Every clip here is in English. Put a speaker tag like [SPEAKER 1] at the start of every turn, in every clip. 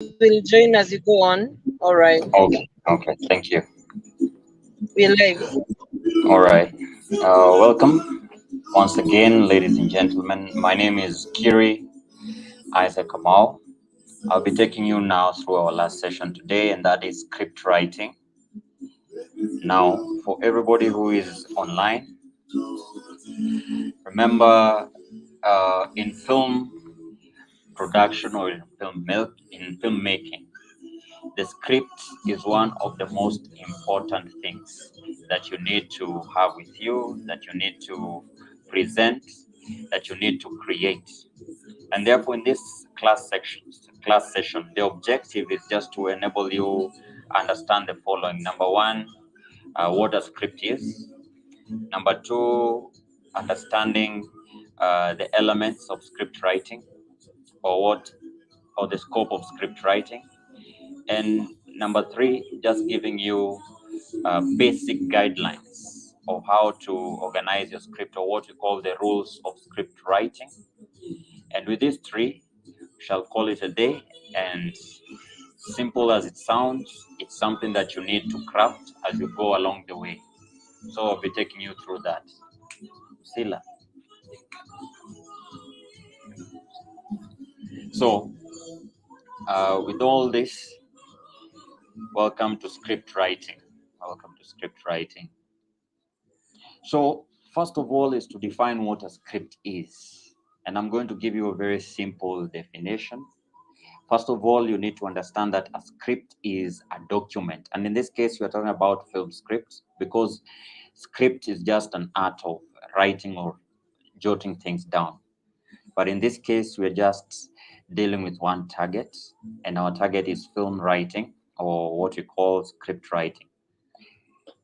[SPEAKER 1] will join as you go on. All right,
[SPEAKER 2] Okay, okay, thank you.
[SPEAKER 1] we're live.
[SPEAKER 2] All right, welcome once again, ladies and gentlemen. My name is Kiri Isaac Kamal. I'll be taking you now through our last session today, and that is script writing. Now, for everybody who is online, remember in film production or in filmmaking, the script is one of the most important things that you need to have with you, that you need to present, that you need to create. And therefore, in this class session, the objective is just to enable you understand the following. Number one, what a script is. Number two, understanding the elements of script writing, or the scope of script writing. And number three, just giving you basic guidelines of how to organize your script, or what we call the rules of script writing. And with these three, we shall call it a day. And simple as it sounds, it's something that you need to craft as you go along the way. So I'll be taking you through that. Sila. So, with all this, welcome to script writing. Welcome to script writing. So, first of all, is to define what a script is. And I'm going to give you a very simple definition. First of all, you need to understand that a script is a document. And in this case, we're talking about film scripts, because script is just an art of writing or jotting things down. But in this case, we're just dealing with one target, and our target is film writing, or what we call script writing.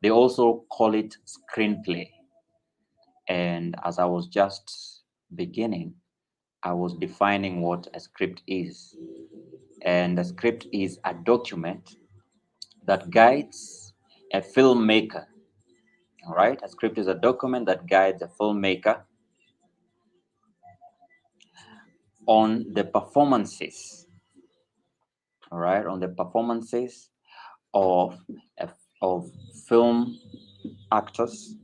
[SPEAKER 2] They also call it screenplay. And as I was just beginning, I was defining what a script is. And a script is a document that guides a filmmaker. All right, a script is a document that guides a filmmaker on the performances. All right, on the performances of of film actors.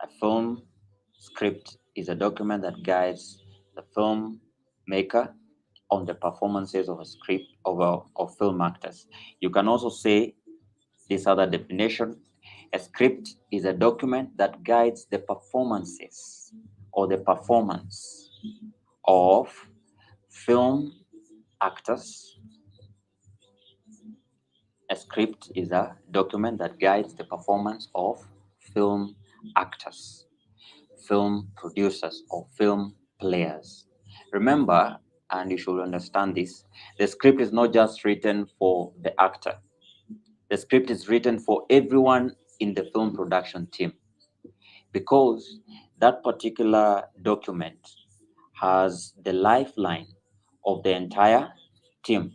[SPEAKER 2] A film script is a document that guides the filmmaker on the performances of a script of film actors. You can also say this other definition: a script is a document that guides the performances or the performance of film actors. A script is a document that guides the performance of film actors, film producers, or film players. Remember, and you should understand this, the script is not just written for the actor. The script is written for everyone in the film production team, because that particular document has the lifeline of the entire team.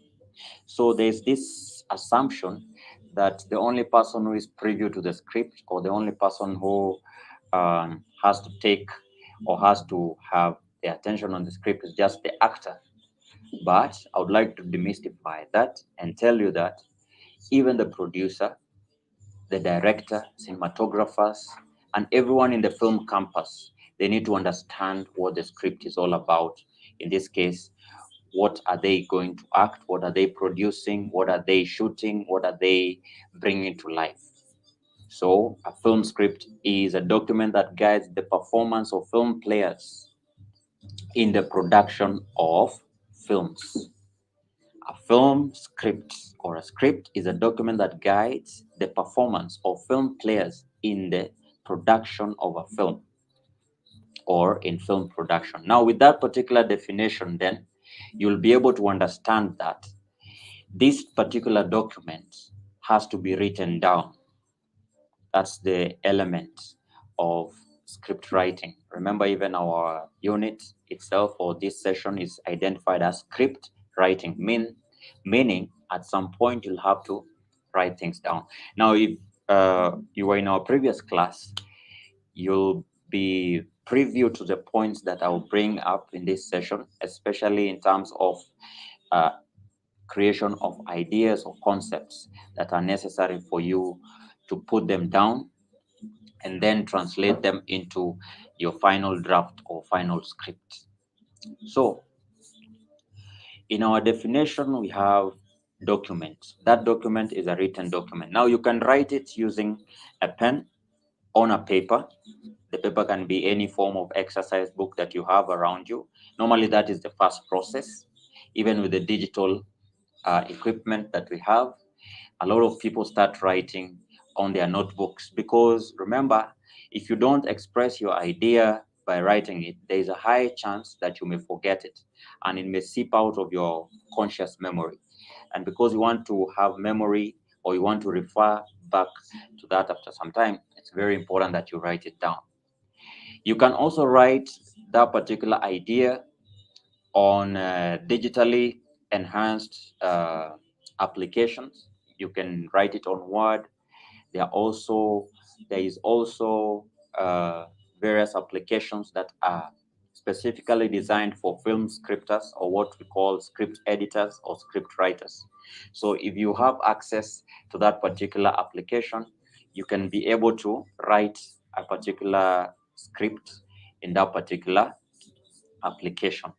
[SPEAKER 2] So there's this assumption that the only person who is privy to the script, or the only person who has to take or has to have the attention on the script, is just the actor. But I would like to demystify that and tell you that even the producer, the director, cinematographers, and everyone in the film campus, they need to understand what the script is all about. In this case, what are they going to act? What are they producing? What are they shooting? What are they bringing to life? So, a film script is a document that guides the performance of film players in the production of films. A film script, or a script, is a document that guides the performance of film players in the production of a film, or in film production. Now, with that particular definition, then you'll be able to understand that this particular document has to be written down. That's the element of script writing. Remember, even our unit itself, or this session, is identified as script writing, meaning at some point you'll have to write things down. Now, if you were in our previous class, you'll be preview to the points that I will bring up in this session, especially in terms of uh, creation of ideas or concepts that are necessary for you to put them down and then translate them into your final draft or final script. So, in our definition, we have document. That document is a written document. Now, you can write it using a pen on a paper. The paper can be any form of exercise book that you have around you. Normally, that is the first process. Even with the digital equipment that we have, a lot of people start writing on their notebooks because remember, if you don't express your idea by writing it, there is a high chance that you may forget it and it may seep out of your conscious memory. And because you want to have memory or you want to refer back to that after some time, it's very important that you write it down. You can also write that particular idea on digitally enhanced applications. You can write it on Word. There is also uh, various applications that are specifically designed for film scripters or what we call script editors or script writers. So if you have access to that particular application, you can be able to write a particular script in that particular application.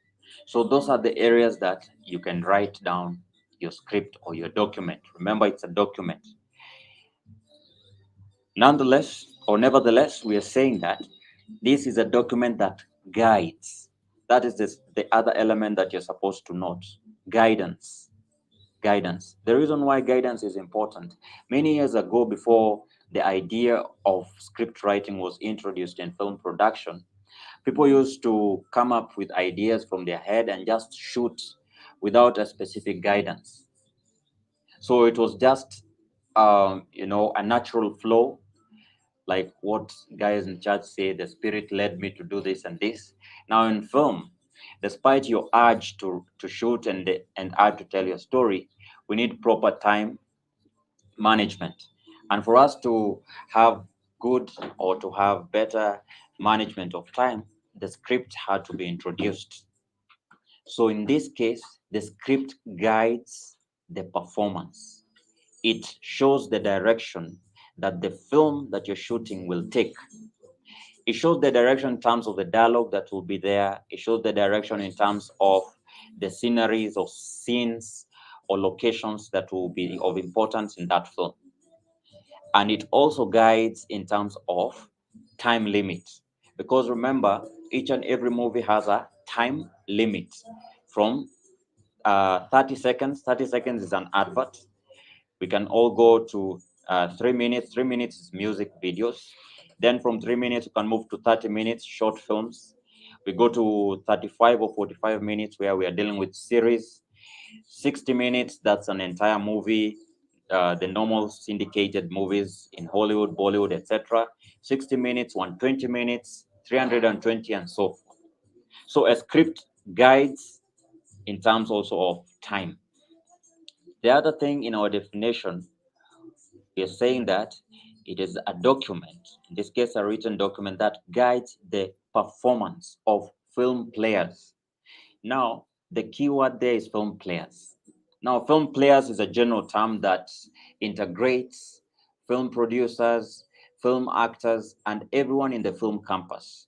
[SPEAKER 2] So those are the areas that you can write down your script or your document. Remember, it's a document. Nonetheless, or nevertheless, we are saying that this is a document that guides. That is the other element that you're supposed to note. Guidance. Guidance. The reason why guidance is important, many years ago, before the idea of script writing was introduced in film production, people used to come up with ideas from their head and just shoot without a specific guidance. So it was just, a natural flow, like what guys in church say, the spirit led me to do this and this. Now in film, despite your urge to shoot and urge to tell your story, we need proper time management. And for us to have good or to have better management of time, the script had to be introduced. So in this case, the script guides the performance. It shows the direction that the film that you're shooting will take. It shows the direction in terms of the dialogue that will be there. It shows the direction in terms of the sceneries or scenes or locations that will be of importance in that film. And it also guides in terms of time limit. Because remember, each and every movie has a time limit from 30 seconds. 30 seconds is an advert. We can all go to 3 minutes. 3 minutes is music videos. Then from 3 minutes, we can move to 30 minutes, short films. We go to 35 or 45 minutes where we are dealing with series. 60 minutes, that's an entire movie, the normal syndicated movies in Hollywood, Bollywood, etc. 60 minutes, 120 minutes, 320, and so forth. So a script guides in terms also of time. The other thing in our definition, we are saying that it is a document, in this case, a written document that guides the performance of film players. Now, the key word there is film players. Now, film players is a general term that integrates film producers, film actors, and everyone in the film campus,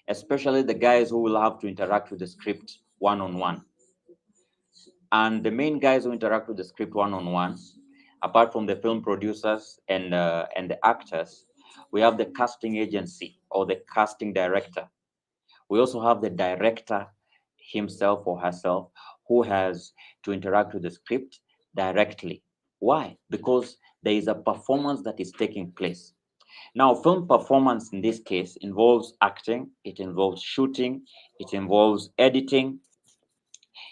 [SPEAKER 2] especially the guys who will have to interact with the script one on one. And the main guys who interact with the script one on one, apart from the film producers and the actors, we have the casting agency or the casting director. We also have the director himself or herself who has to interact with the script directly. Why? Because there is a performance that is taking place. Now, film performance in this case involves acting, it involves shooting, it involves editing,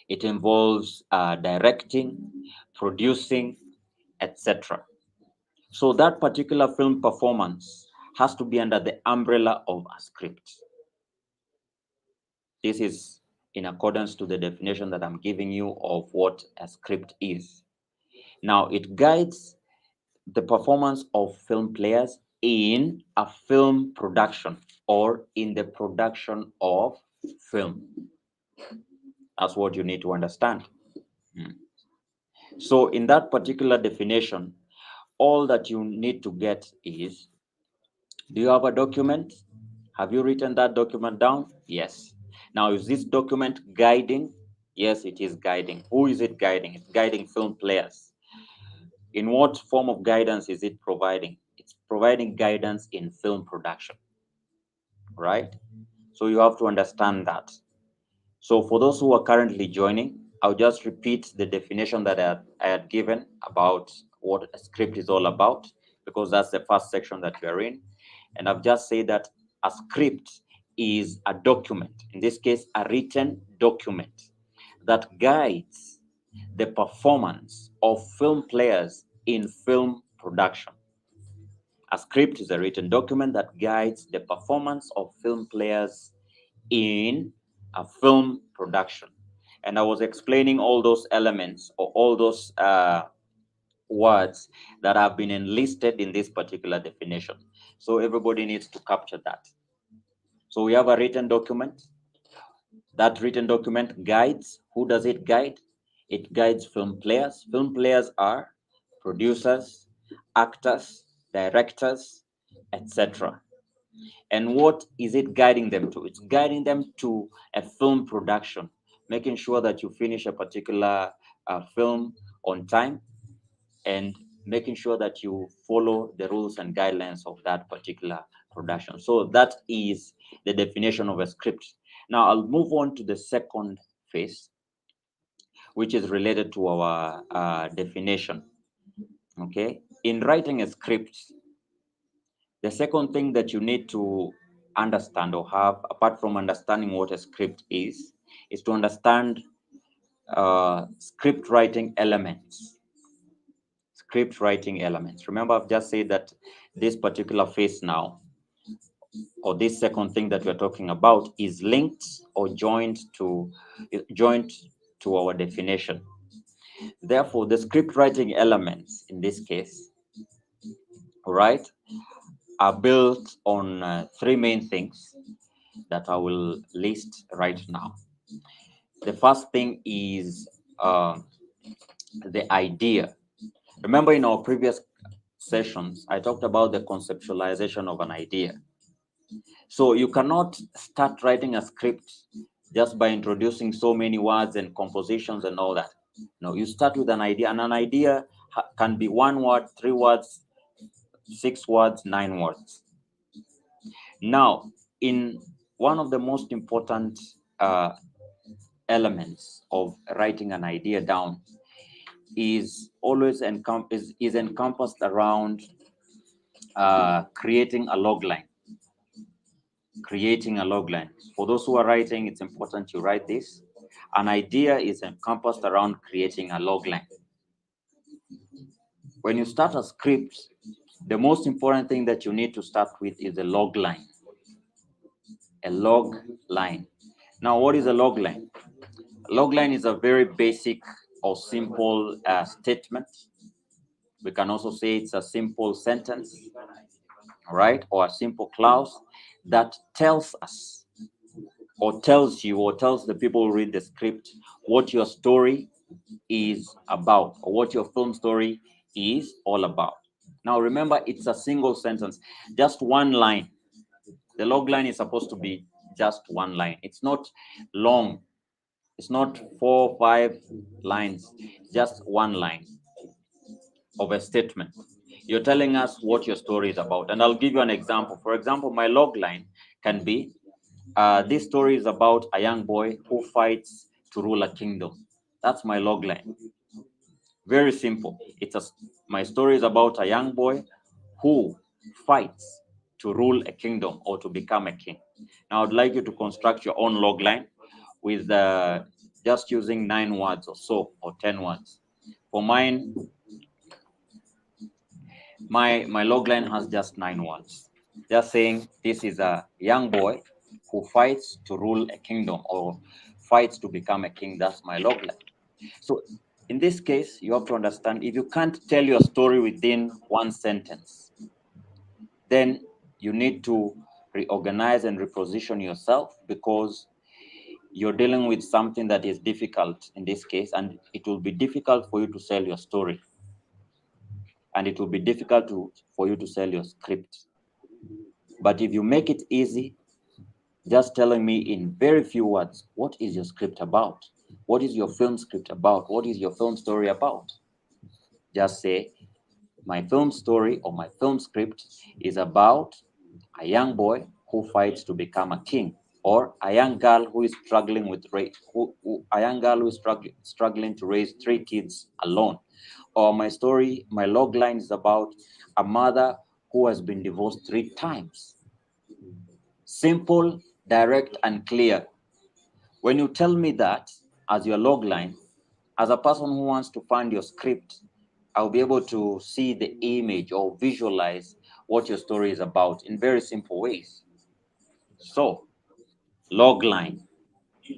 [SPEAKER 2] it involves directing, producing, etc. So that particular film performance has to be under the umbrella of a script. This is in accordance to the definition that I'm giving you of what a script is. Now, it guides the performance of film players in a film production or in the production of film. That's what you need to understand. Hmm. So in that particular definition, all that you need to get is, do you have a document? Have you written that document down? Yes. Now, is this document guiding? Yes, it is guiding. Who is it guiding? It's guiding film players. In what form of guidance is it providing? It's providing guidance in film production, right? So you have to understand that. So for those who are currently joining, I'll just repeat the definition that I had given about what a script is all about, because that's the first section that we are in. And I've just said that a script is a document, in this case, a written document that guides the performance of film players in film production. A script is a written document that guides the performance of film players in a film production. And I was explaining all those elements or all those words that have been enlisted in this particular definition. So everybody needs to capture that. So we have a written document. That written document guides. Who does it guide? It guides film players. Film players are producers, actors, directors, etc. And what is it guiding them to? It's guiding them to a film production, making sure that you finish a particular film on time, and making sure that you follow the rules and guidelines of that particular production. So that is the definition of a script. Now I'll move on to the second phase, which is related to our definition. Okay, in writing a script, the second thing that you need to understand or have, apart from understanding what a script is to understand script writing elements. Script writing elements. Remember, I've just said that this particular phase now, or this second thing that we're talking about, is linked or joined to our definition. Therefore, the script writing elements in this case, right, are built on three main things that I will list right now. The first thing is the idea. Remember, in our previous sessions, I talked about the conceptualization of an idea. So you cannot start writing a script just by introducing so many words and compositions and all that. No, you start with an idea, and an idea can be one word, three words, 6 words, 9 words. Now, in one of the most important elements of writing an idea down is always is encompassed around creating a log line. Creating a log line. For those who are writing, it's important you write this. An idea is encompassed around creating a log line. When you start a script, the most important thing that you need to start with is a log line. A log line. Now, what is a log line? A log line is a very basic or simple statement. We can also say it's a simple sentence, right? Or a simple clause that tells us or tells you or tells the people who read the script what your story is about or what your film story is all about. Now, remember, it's a single sentence, just one line. The log line is supposed to be just one line. It's not long. It's not 4 or 5 lines, just one line of a statement. You're telling us what your story is about. And I'll give you an example. For example, my log line can be, this story is about a young boy who fights to rule a kingdom. That's my log line. Very simple. My story is about a young boy who fights to rule a kingdom or to become a king. Now, I'd like you to construct your own log line with just using 9 words or so, or 10 words. For mine, my log line has just 9 words. Just saying this is a young boy who fights to rule a kingdom or fights to become a king. That's my log line. So in this case, you have to understand, if you can't tell your story within one sentence, then you need to reorganize and reposition yourself, because you're dealing with something that is difficult in this case, and it will be difficult for you to sell your story, and it will be difficult for you to sell your script. But if you make it easy, just telling me in very few words, what is your script about? What is your film script about? What is your film story about? Just say, my film story or my film script is about a young boy who fights to become a king, or a young girl who is struggling with a young girl who is struggling to raise 3 kids alone. Or my story, my log line is about a mother who has been divorced 3 times. Simple, direct, and clear. When you tell me that as your log line, as a person who wants to find your script, I'll be able to see the image or visualize what your story is about in very simple ways. So, log line,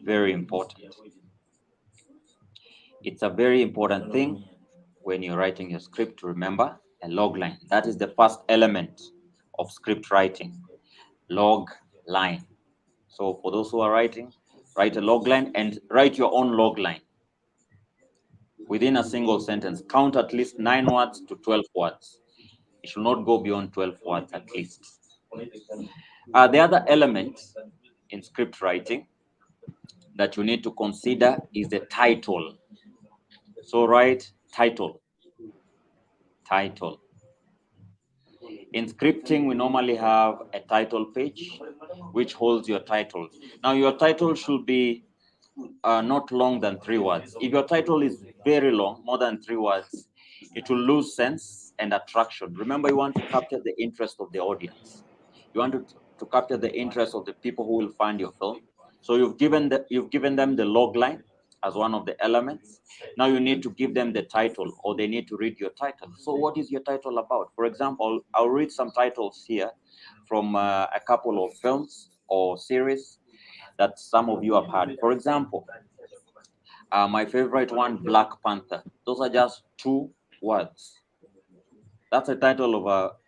[SPEAKER 2] very important. It's a very important thing when you're writing your script to remember a log line. That is the first element of script writing, log line. So, for those who are writing, write a log line and write your own log line within a single sentence. Count at least 9 words to 12 words. It should not go beyond 12 words at least. The other element in script writing that you need to consider is the title. So write title. Title. In scripting, we normally have a title page which holds your title. Now, your title should be not long than 3 words. If your title is very long, more than 3 words, it will lose sense and attraction. Remember, you want to capture the interest of the audience. You want to capture the interest of the people who will find your film. So you've given them the log line as one of the elements. Now you need to give them the title, or they need to read your title. So what is your title about? For example, I'll read some titles here from a couple of films or series that some of you have heard. For example, my favorite one, Black Panther. Those are just 2 words. That's the title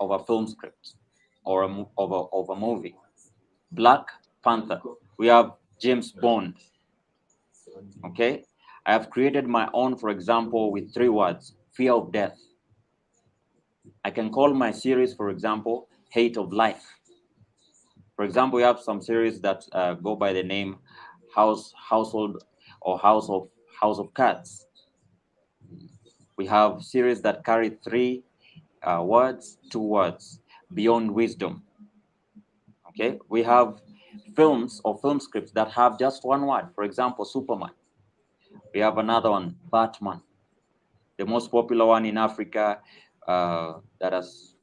[SPEAKER 2] of a film script or of a movie. Black Panther. We have James Bond. Okay, I have created my own, for example, with 3 words: fear of death. I can call my series, for example, Hate of Life. For example, we have some series that go by the name Household or House of Cats. We have series that carry 3 words, 2 words, Beyond Wisdom. Okay, we have films or film scripts that have just 1 word. For example, Superman. We have another one, Batman. The most popular one in Africa that has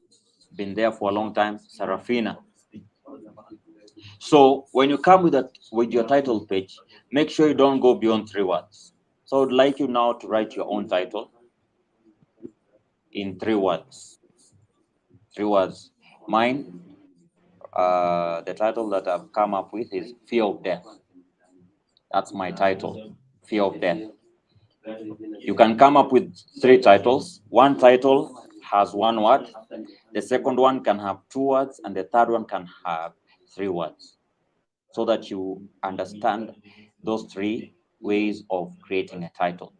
[SPEAKER 2] been there for a long time, Sarafina. So when you come with your title page, make sure you don't go beyond 3 words. So I'd like you now to write your own title in 3 words. 3 words. Mine, the title that I've come up with is Fear of Death. That's my title, Fear of Death. You can come up with 3 titles. One title has 1 word. The second one can have 2 words, and the third one can have 3 words, so that you understand those 3 ways of creating a title.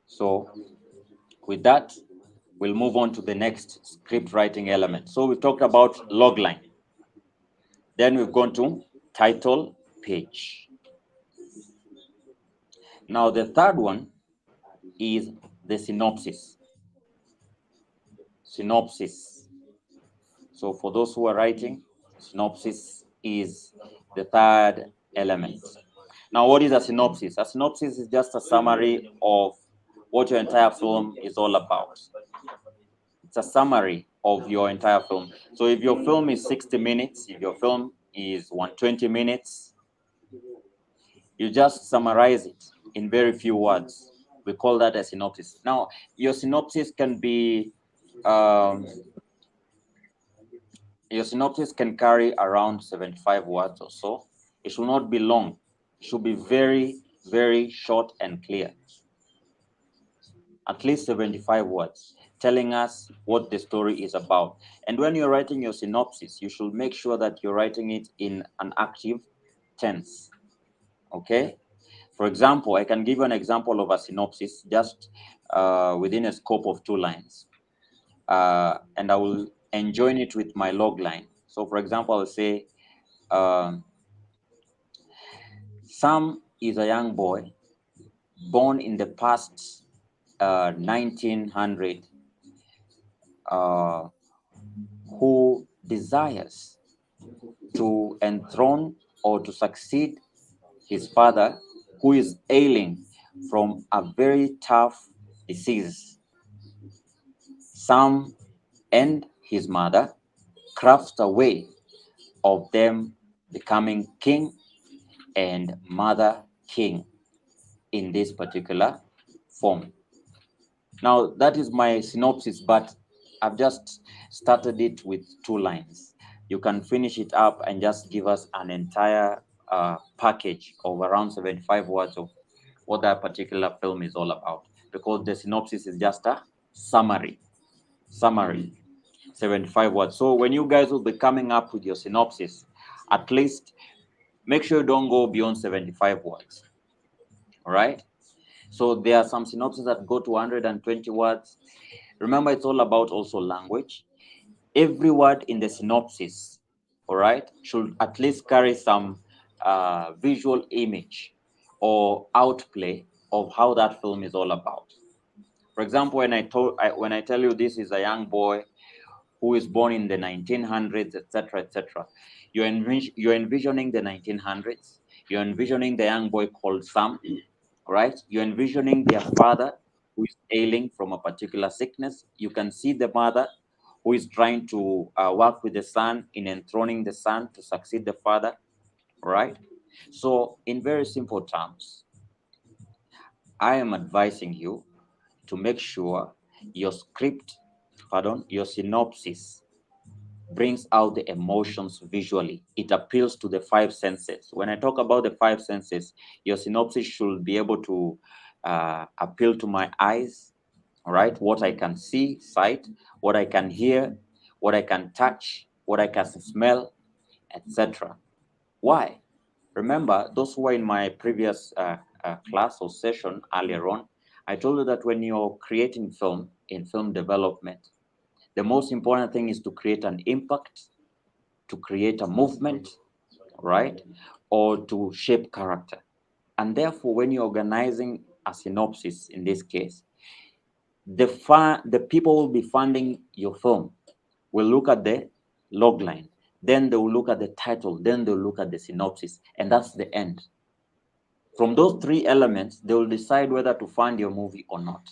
[SPEAKER 2] So with that, we'll move on to the next script writing element. So we've talked about logline. Then we've gone to title page. Now the third one is the synopsis. Synopsis. So for those who are writing, synopsis is the third element. Now, what is a synopsis? A synopsis is just a summary of what your entire film is all about. It's a summary of your entire film. So if your film is 60 minutes, if your film is 120 minutes, you just summarize it in very few words. We call that a synopsis. Now, your synopsis can be your synopsis can carry around 75 words or so. It should not be long. It should be very, very short and clear. At least 75 words, telling us what the story is about. And when you're writing your synopsis, you should make sure that you're writing it in an active tense. Okay. For example, I can give you an example of a synopsis just within a scope of 2 lines, and I will enjoin it with my log line. So, for example, I'll say, um, Sam is a young boy born in the past 1900, uh, who desires to enthrone or to succeed his father, who is ailing from a very tough disease. Sam and his mother crafts a way of them becoming king and mother king in this particular form. Now, that is my synopsis, but I've just started it with 2 lines. You can finish it up and just give us an entire package of around 75 words of what that particular film is all about, because the synopsis is just a summary, 75 words. So when you guys will be coming up with your synopsis, at least make sure you don't go beyond 75 words. All right. So there are some synopses that go to 120 words. Remember, it's all about also language. Every word in the synopsis, all right, should at least carry some visual image or outplay of how that film is all about. For example, when I tell you this is a young boy who is born in the 1900s, etc., etc., you're envisioning the 1900s. You're envisioning the young boy called Sam, right? You're envisioning their father who is ailing from a particular sickness. You can see the mother who is trying to work with the son in enthroning the son to succeed the father, right? So, in very simple terms, I am advising you to make sure your your synopsis brings out the emotions visually. It appeals to the 5 senses. When I talk about the 5 senses, your synopsis should be able to appeal to my eyes, all right? What I can see, sight, what I can hear, what I can touch, what I can smell, etc. Why? Remember, those who were in my previous class or session earlier on, I told you that when you're creating film in film development, the most important thing is to create an impact, to create a movement, right? Or to shape character. And therefore, when you're organizing a synopsis in this case, the people who will be funding your film will look at the log line, then they will look at the title, then they'll look at the synopsis, and that's the end. From those 3 elements, they will decide whether to fund your movie or not.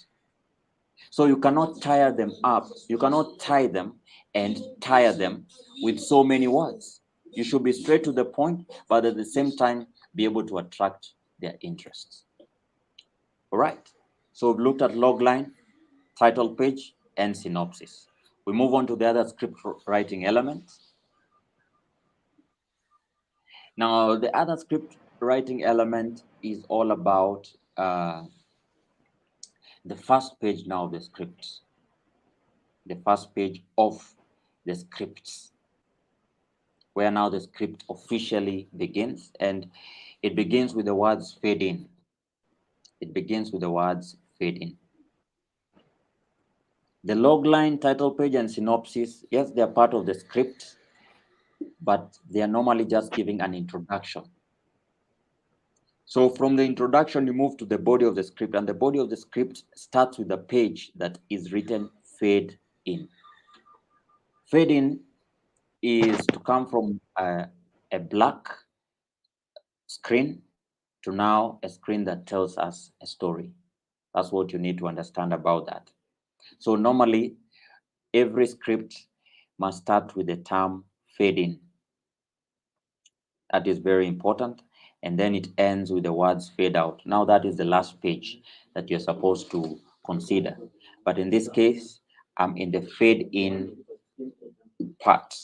[SPEAKER 2] So you cannot tire them up. You cannot tie them and tire them with so many words. You should be straight to the point, but at the same time, be able to attract their interests. All right. So we've looked at logline, title page, and synopsis. We move on to the other script writing elements. Now, the other script writing element is all about the first page now of the scripts, the first page of the scripts, where now the script officially begins, and it begins with the words fade in. It begins with the words fade in. The logline, title page, and synopsis, yes, they are part of the script, but they are normally just giving an introduction. So from the introduction, you move to the body of the script, and the body of the script starts with a page that is written fade in. Fade in is to come from a black screen to now a screen that tells us a story. That's what you need to understand about that. So normally, every script must start with the term fade in. That is very important. And then it ends with the words fade out. Now that is the last page that you're supposed to consider. But in this case, I'm in the fade in part.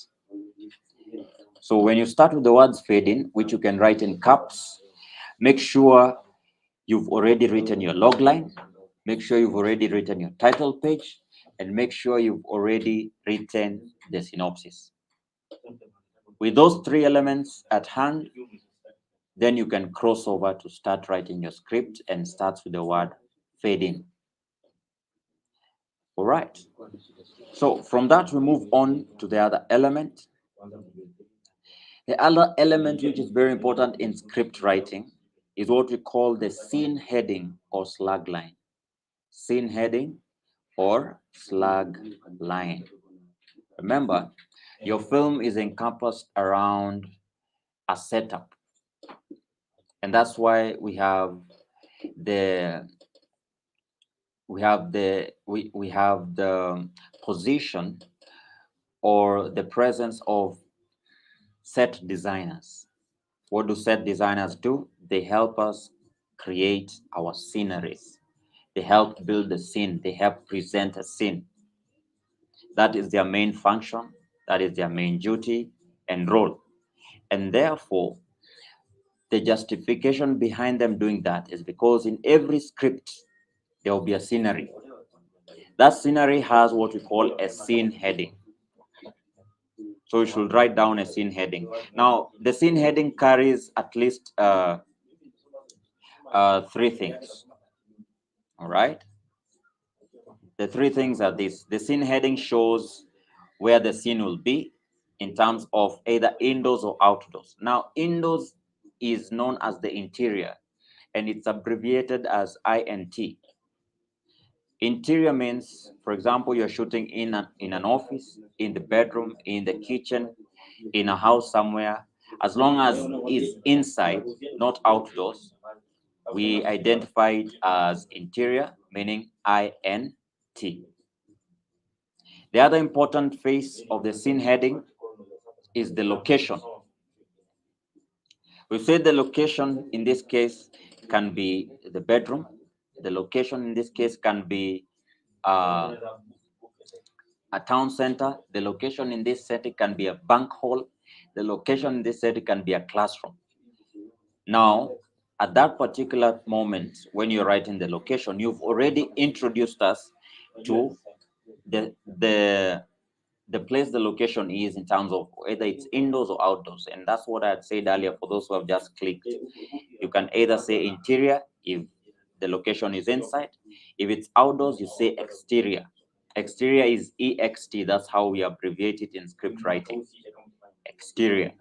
[SPEAKER 2] So when you start with the words fade in, which you can write in caps, make sure you've already written your log line, make sure you've already written your title page, and make sure you've already written the synopsis. With those 3 elements at hand, Then you can cross over to start writing your script and starts with the word fade in. All right. So from that, we move on to the other element. The other element which is very important in script writing is what we call the scene heading or slug line. Scene heading or slug line. Remember, your film is encompassed around a setup, and that's why the we have the position or the presence of set designers. What do set designers do? They help us create our sceneries. They help build the scene. They help present a scene. That is their main function. That is their main duty and role. And therefore, the justification behind them doing that is because in every script, there will be a scenery. That scenery has what we call a scene heading. So you should write down a scene heading. Now, the scene heading carries at least three things. All right. The three things are this: the scene heading shows where the scene will be in terms of either indoors or outdoors. Now, indoors is known as the interior, and it's abbreviated as INT. Interior means, for example, you're shooting in an office, in the bedroom, in the kitchen, in a house somewhere. As long as it's inside, not outdoors, we identify it as interior, meaning INT. The other important phase of the scene heading is the location. We said the location in this case can be the bedroom. The location in this case can be uh, a town center. The location in this setting can be a bank hall. The location in this setting can be a classroom. Now, at that particular moment, when you're writing the location, you've already introduced us to the the the place the location is in terms of whether it's indoors or outdoors. And that's what I had said earlier for those who have just clicked. You can either say interior if the location is inside. If it's outdoors, you say exterior. Exterior is EXT. That's how we abbreviate it in script writing. Exterior.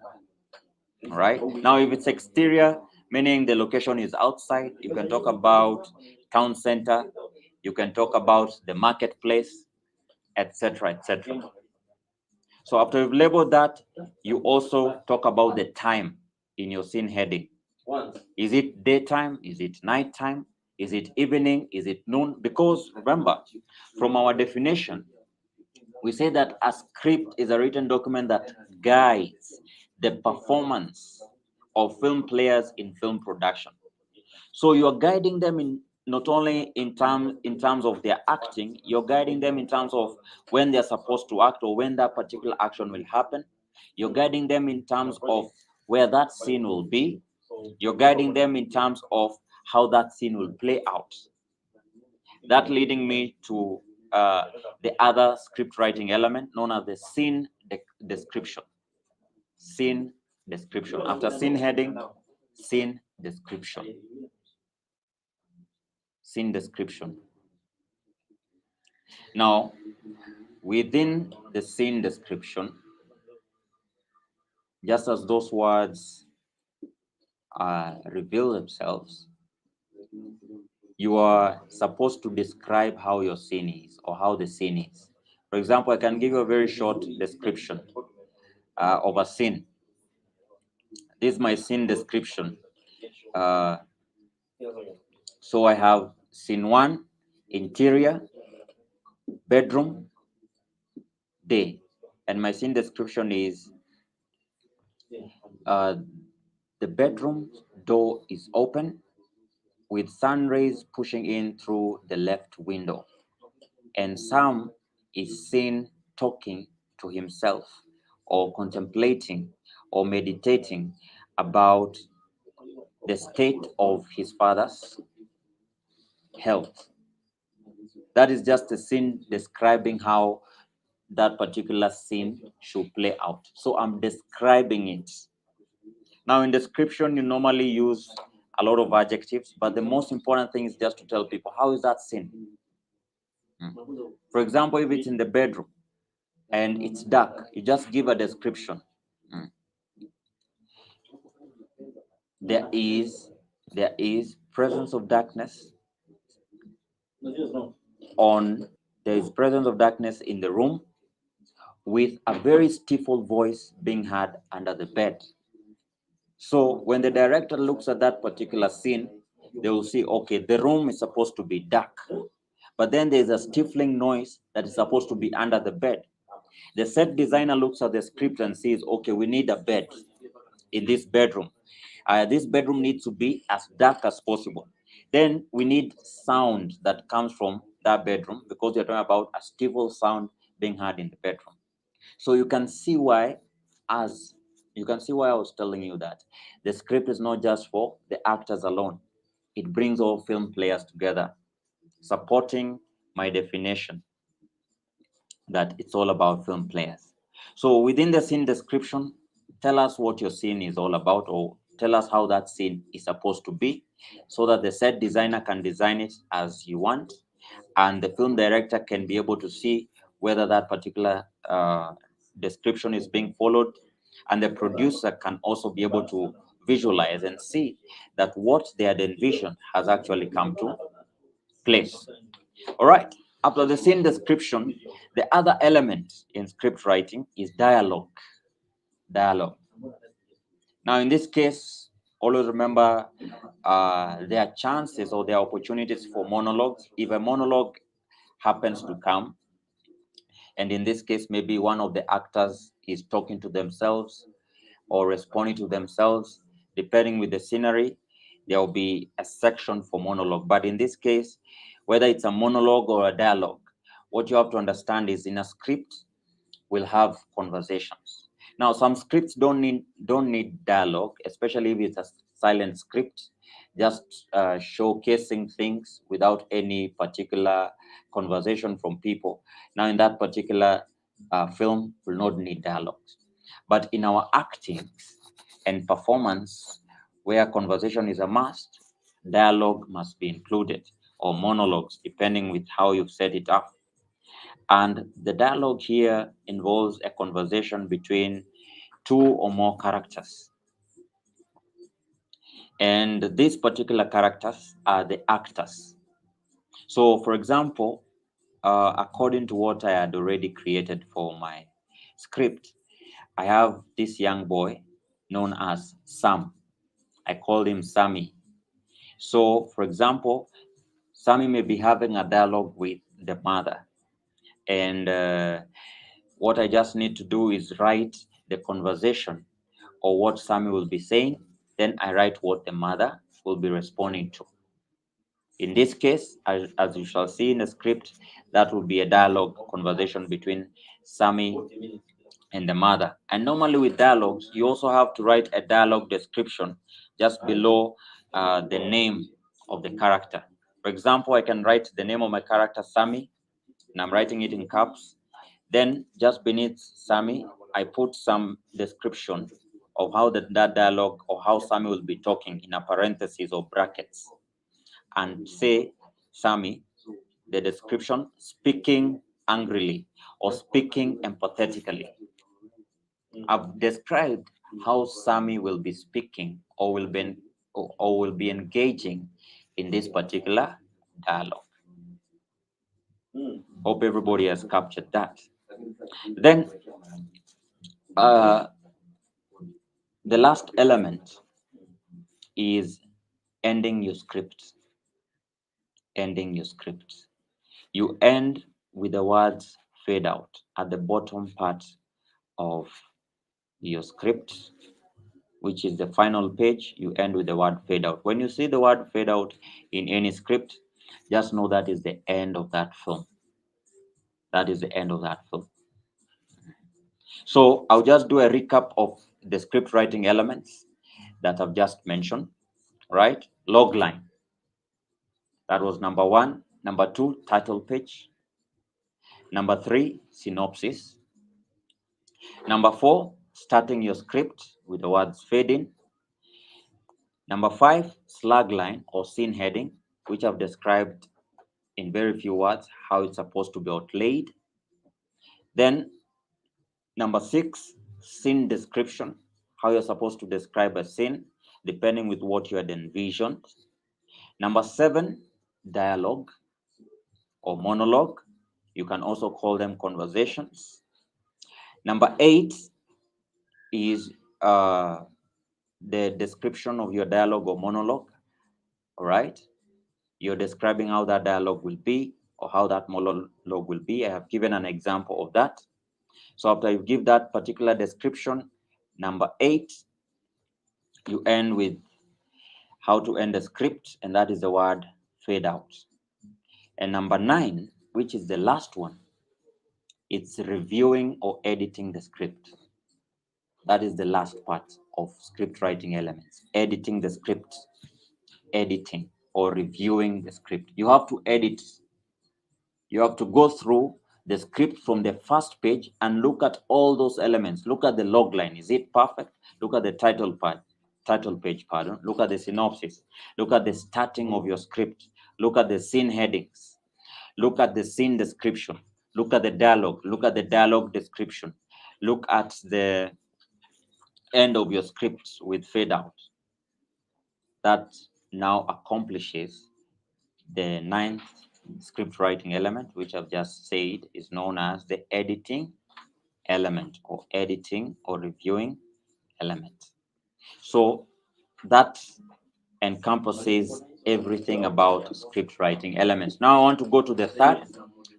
[SPEAKER 2] All right. Now, if it's exterior, meaning the location is outside, you can talk about town center, you can talk about the marketplace, etc., etc. So after you've labeled that, you also talk about the time in your scene heading. Is it daytime? Is it nighttime? Is it evening? Is it noon? Because remember, from our definition, we say that a script is a written document that guides the performance of film players in film production. So you're guiding them in not only in terms of their acting, you're guiding them in terms of when they're supposed to act or when that particular action will happen. You're guiding them in terms of where that scene will be. You're guiding them in terms of how that scene will play out. That leading me to the other script writing element known as the scene description. Scene description. After scene heading, scene description. Scene description. Now, within the scene description, just as those words reveal themselves, you are supposed to describe how your scene is or how the scene is. For example, I can give you a very short description of a scene. This is my scene description. Uh, so I have scene one, interior, bedroom, day. And my scene description is uh, the bedroom door is open with sun rays pushing in through the left window. And Sam is seen talking to himself or contemplating or meditating about the state of his father's health. That is just a scene describing how that particular scene should play out. So I'm describing it. Now, in description, you normally use a lot of adjectives, but the most important thing is just to tell people how is that scene. For example, if it's in the bedroom and it's dark, you just give a description. Mm. There is presence of darkness on there is presence of darkness in the room with a very stifled voice being heard under the bed. So when the director looks at that particular scene, they will see, okay, the room is supposed to be dark, but then there's a stifling noise that is supposed to be under the bed. The set designer looks at the script and says, okay, we need a bed in this bedroom. This bedroom needs to be as dark as possible. Then we need sound that comes from that bedroom because you're talking about a stifle sound being heard in the bedroom. So you can see why, as you can see why I was telling you that the script is not just for the actors alone. It brings all film players together, supporting my definition that it's all about film players. So within the scene description, tell us what your scene is all about, or tell us how that scene is supposed to be, so that the set designer can design it as you want, and the film director can be able to see whether that particular description is being followed, and the producer can also be able to visualize and see that what they had envisioned has actually come to place. All right. After the scene description, the other element in script writing is dialogue. Dialogue. Now, in this case, always remember there are chances or there are opportunities for monologues. If a monologue happens to come, and in this case, maybe one of the actors is talking to themselves or responding to themselves, depending with the scenery, there will be a section for monologue. But in this case, whether it's a monologue or a dialogue, what you have to understand is in a script, we'll have conversations. Now, some scripts don't need dialogue, especially if it's a silent script, just showcasing things without any particular conversation from people. Now, in that particular film, will not need dialogues. But in our acting and performance, where conversation is a must, dialogue must be included, or monologues, depending with how you've set it up. And the dialogue here involves a conversation between two or more characters. And these particular characters are the actors. So, for example, according to what I had already created for my script, I have this young boy known as Sam. I called him Sammy. So, for example, Sammy may be having a dialogue with the mother, and what I just need to do is write the conversation or what Sammy will be saying. Then I write what the mother will be responding to. In this case, as you shall see in the script, that will be a dialogue conversation between Sammy and the mother. And normally with dialogues, you also have to write a dialogue description just below the name of the character. For example, I can write the name of my character, Sammy, and I'm writing it in caps. Then just beneath Sammy, I put some description of how that dialogue or how Sammy will be talking in a parenthesis or brackets, and say Sammy, the description, speaking angrily or speaking empathetically. I've described how Sammy will be speaking or will be engaging in this particular dialogue. Hope everybody has captured that. Then the last element is ending your script. Ending your script. You end with the words fade out at the bottom part of your script, which is the final page. You end with the word fade out. When you see the word fade out in any script, just know that is the end of that film. That is the end of that film. So I'll just do a recap of the script writing elements that I've just mentioned, right? Log line. That was number one. Number two, title page. Number three, synopsis. Number four, starting your script with the words fade in. Number 5, slug line or scene heading, which I've described in very few words how it's supposed to be outlaid. Then number 6, scene description, how you're supposed to describe a scene depending with what you had envisioned. Number 7, dialogue or monologue. You can also call them conversations. Number 8 is the description of your dialogue or monologue. All right. You're describing how that dialogue will be or how that monologue will be. I have given an example of that. So after you give that particular description, number 8, you end with how to end the script, and that is the word fade out. And number 9, which is the last one, it's reviewing or editing the script. That is the last part of script writing elements, editing the script, editing or reviewing the script. You have to edit. You have to go through the script from the first page and look at all those elements. Look at the log line. Is it perfect? Look at the title page, pardon. Look at the synopsis. Look at the starting of your script. Look at the scene headings. Look at the scene description. Look at the dialogue. Look at the dialogue description. Look at the end of your script with fade out. That now accomplishes the ninth script writing element, which I've just said is known as the editing element or editing or reviewing element. So that encompasses everything about script writing elements. Now I want to go to the third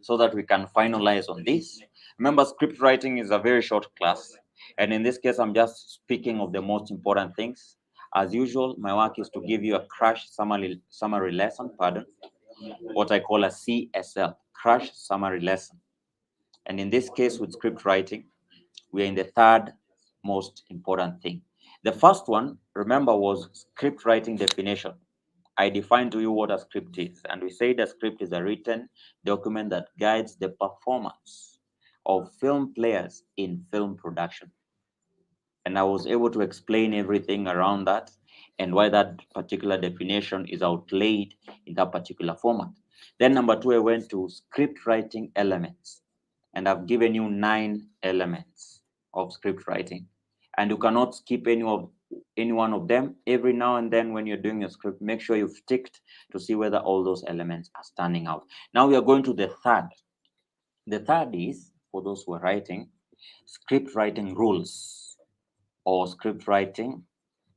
[SPEAKER 2] so that we can finalize on this. Remember, script writing is a very short class, and in this case, I'm just speaking of the most important things. As usual, my work is to give you a crash summary lesson, pardon, what I call a CSL, crash summary lesson. And in this case, with script writing, we are in the third most important thing. The first one, remember, was script writing definition. I defined to you what a script is, and we say the script is a written document that guides the performance of film players in film production. And I was able to explain everything around that and why that particular definition is outlaid in that particular format. Then number 2, I went to script writing elements, and I've given you 9 elements of script writing, and you cannot skip any one of them. Every now and then when you're doing your script, make sure you've ticked to see whether all those elements are standing out. Now we are going to the third. The third is, for those who are writing, script writing rules or script writing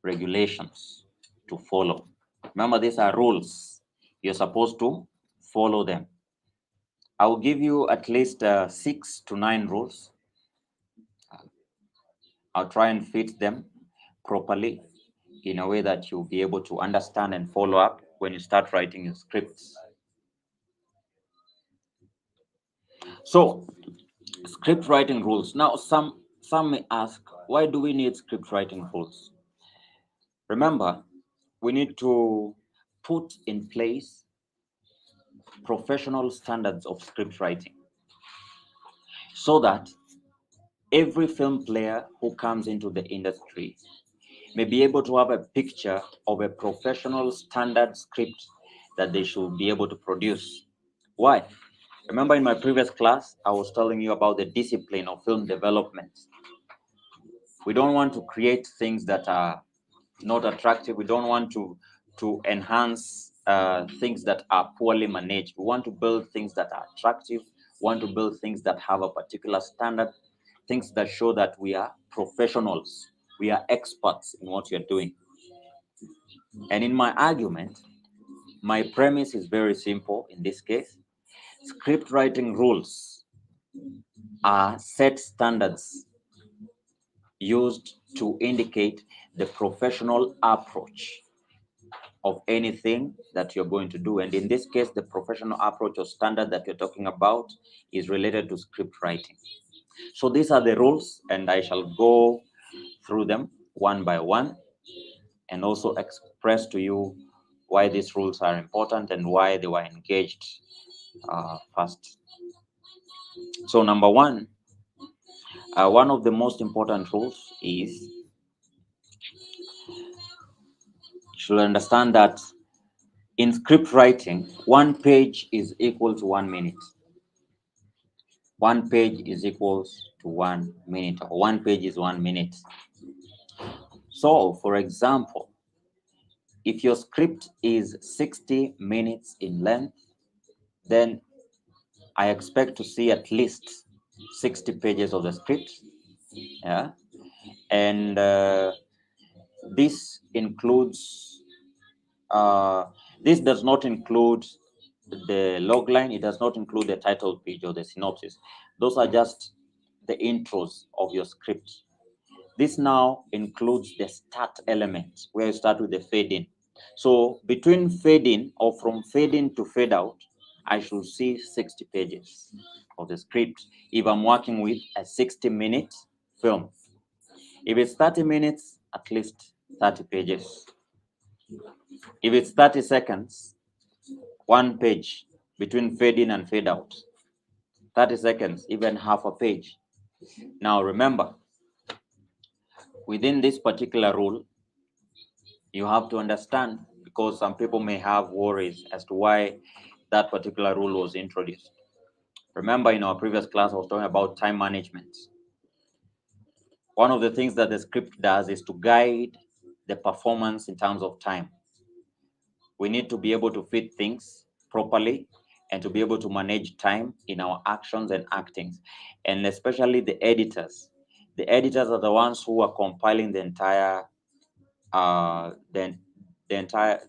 [SPEAKER 2] regulations to follow. Remember, these are rules. You're supposed to follow them. I will give you at least 6 to 9 rules. I'll try and fit them properly in a way that you'll be able to understand and follow up when you start writing your scripts. So, script writing rules. Now, some may ask, why do we need script writing rules? Remember, we need to put in place professional standards of script writing so that every film player who comes into the industry may be able to have a picture of a professional standard script that they should be able to produce. Why? Remember, in my previous class, I was telling you about the discipline of film development. We don't want to create things that are not attractive. We don't want to enhance things that are poorly managed. We want to build things that are attractive. We want to build things that have a particular standard, things that show that we are professionals. We are experts in what you're doing. And in my argument, my premise is very simple in this case. Script writing rules are set standards used to indicate the professional approach of anything that you're going to do. And in this case, the professional approach or standard that you're talking about is related to script writing. So these are the rules, and I shall go through them one by one and also express to you why these rules are important and why they were engaged first. So number one, one of the most important rules is should understand that in script writing, one page is equal to 1 minute. One page is equals to 1 minute, or one page is 1 minute. So, for example, if your script is 60 minutes in length, then I expect to see at least 60 pages of the script. Yeah. And this includes, uh, this does not include the log line, it does not include the title page or the synopsis. Those are just the intros of your script. This now includes the start element, where you start with the fade in. So between fade in, or from fade in to fade out, I should see 60 pages of the script if I'm working with a 60-minute film. If it's 30 minutes, at least 30 pages. If it's 30 seconds, one page between fade in and fade out. 30 seconds, even half a page. Now remember, within this particular rule, you have to understand, because some people may have worries as to why that particular rule was introduced. Remember, in our previous class, I was talking about time management. One of the things that the script does is to guide the performance in terms of time. We need to be able to fit things properly and to be able to manage time in our actions and actings, and especially the editors. The editors are the ones who are compiling the entire the entire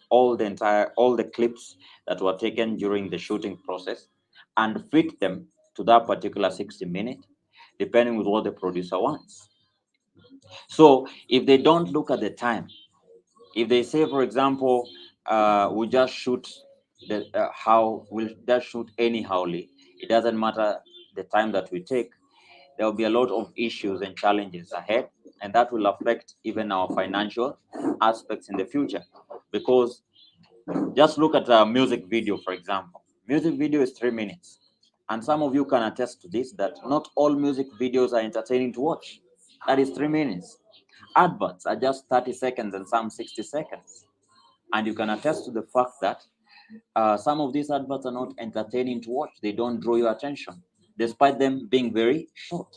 [SPEAKER 2] all the clips that were taken during the shooting process, and fit them to that particular 60 minute, depending with what the producer wants. So if they don't look at the time, if they say, for example, we just shoot the how we'll just shoot anyhowly, it doesn't matter the time that we take, there will be a lot of issues and challenges ahead, and that will affect even our financial aspects in the future. Because just look at a music video, for example. Music video is 3 minutes, and some of you can attest to this, that not all music videos are entertaining to watch. That is 3 minutes. Adverts are just 30 seconds and some 60 seconds, and you can attest to the fact that some of these adverts are not entertaining to watch. They don't draw your attention, despite them being very short.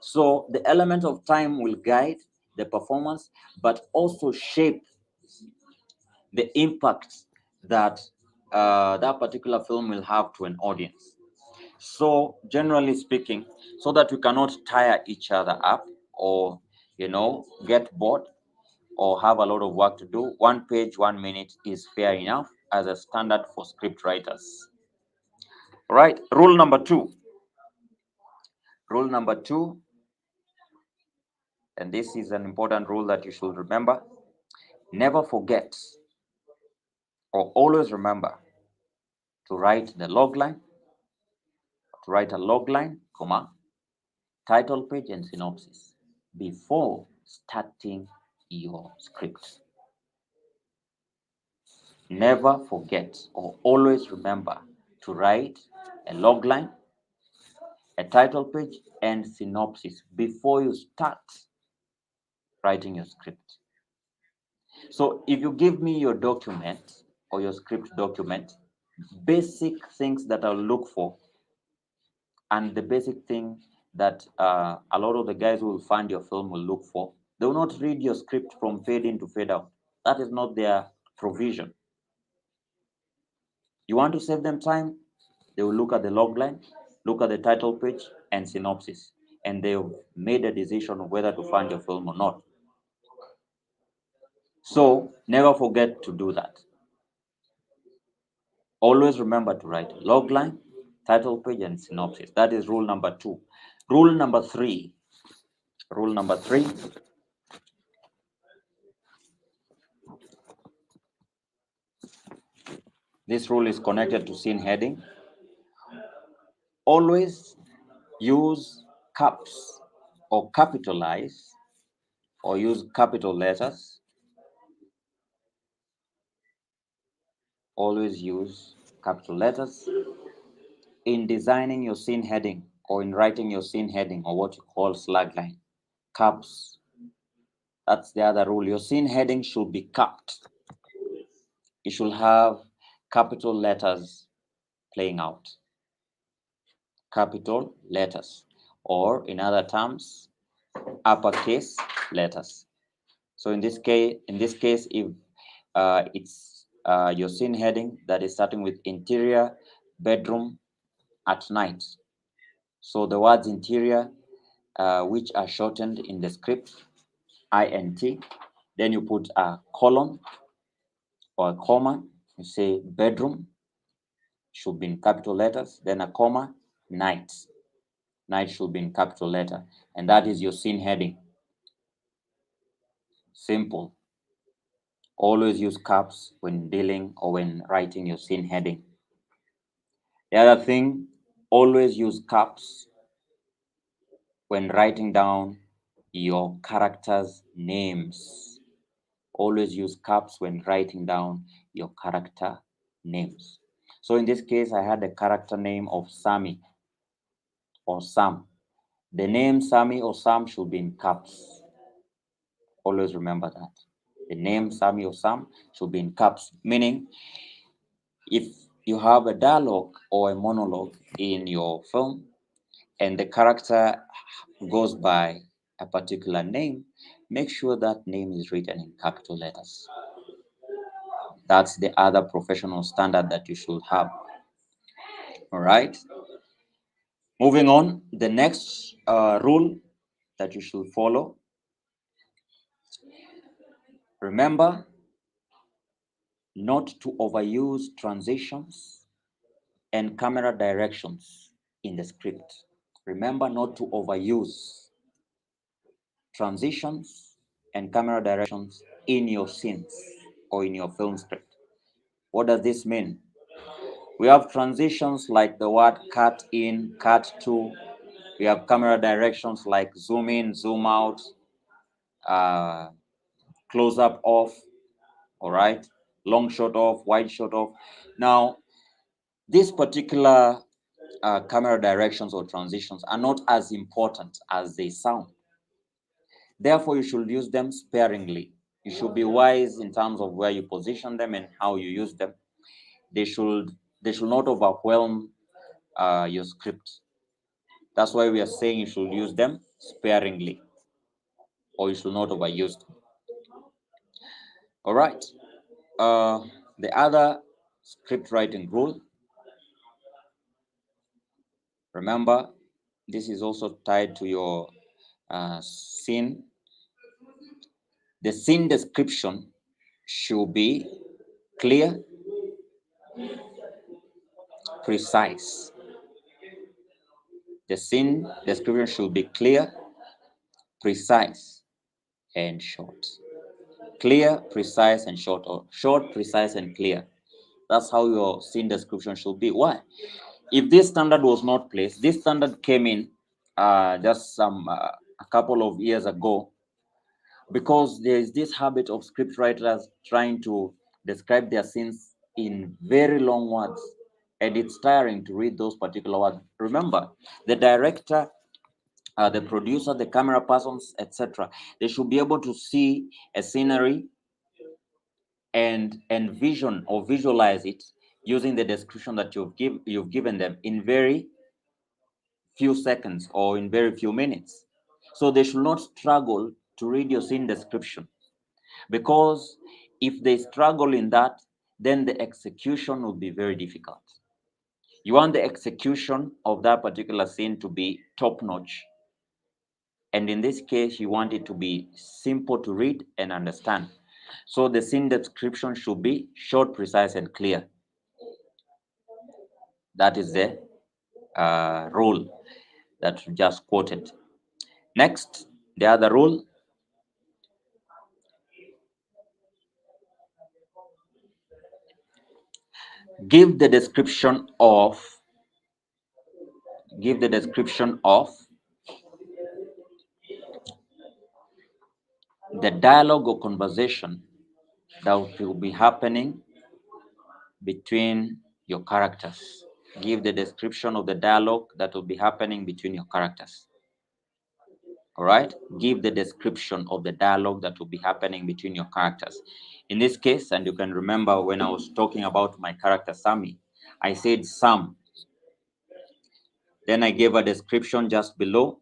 [SPEAKER 2] So the element of time will guide the performance, but also shape the impact that that particular film will have to an audience. So generally speaking, so that we cannot tire each other up, or get bored, or have a lot of work to do, one page, 1 minute is fair enough as a standard for script writers. Right. Rule number two. Rule number two, and this is an important rule that you should remember: never forget, or always remember, to write the log line, to write a log line, comma, title page, and synopsis before starting your script. Never forget, or always remember, to write a log line, a title page, and synopsis before you start writing your script. So if you give me your document or your script document, basic things that I'll look for, and the basic thing that a lot of the guys who will fund your film will look for, they will not read your script from fade in to fade out. That is not their provision. You want to save them time, they will look at the log line, look at the title page and synopsis, and they've made a decision of whether to fund your film or not. So never forget to do that. Always remember to write log line, title page, and synopsis. That is rule number two. Rule number three. Rule number three. This rule is connected to scene heading. Always use caps, or capitalize, or use capital letters. Always use capital letters in designing your scene heading, or in writing your scene heading, or what you call slagline. Caps That's the other rule. Your scene heading should be capped. It should have capital letters playing out. Capital letters, or in other terms, uppercase letters. So in this case, if it's your scene heading that is starting with interior bedroom at night, so the words interior, which are shortened in the script, int, then you put a colon or a comma. You say bedroom should be in capital letters, then a comma, night. Night should be in capital letter, and that is your scene heading. Simple. Always use caps when dealing or when writing your scene heading. The other thing, always use caps when writing down your characters' names. Always use caps when writing down your character names. So in this case, I had the character name of Sammy or Sam. The name Sammy or Sam should be in caps. Always remember that. The name Sammy or Sam should be in caps, meaning if you have a dialogue or a monologue in your film and the character goes by a particular name, make sure that name is written in capital letters. That's the other professional standard that you should have. All right. Moving on, the next rule that you should follow. Remember not to overuse transitions and camera directions in the script. Remember not to overuse transitions and camera directions in your scenes or in your film script. What does this mean? We have transitions like the word cut in, cut to. We have camera directions like zoom in, zoom out, uh, close up off, all right, long shot off, wide shot off. Now, these particular camera directions or transitions are not as important as they sound. Therefore, you should use them sparingly. You should be wise in terms of where you position them and how you use them. They should not overwhelm your script. That's why we are saying you should use them sparingly, or you should not overuse them. All right. Uh, the other script writing rule, remember, this is also tied to your scene. The scene description should be clear, precise. The scene description should be clear, precise, and short. Clear, precise, and short, or short, precise, and clear. That's how your scene description should be. Why? If this standard was not placed, this standard came in just a couple of years ago, because there is this habit of script writers trying to describe their scenes in very long words, and it's tiring to read those particular words. Remember, the director, the producer, the camera persons, etc., they should be able to see a scenery and vision or visualize it using the description that you've given them in very few seconds or in very few minutes. So they should not struggle to read your scene description, because if they struggle in that, then the execution will be very difficult. You want the execution of that particular scene to be top notch. And in this case, you want it to be simple to read and understand. So the scene description should be short, precise, and clear. That is the rule that we just quoted. Next, the other rule, give the description of give the description of the dialogue or conversation that will be happening between your characters. Give the description of the dialogue that will be happening between your characters. All right, give the description of the dialogue that will be happening between your characters. In this case, and you can remember when I was talking about my character Sammy, I said Sam, then I gave a description just below,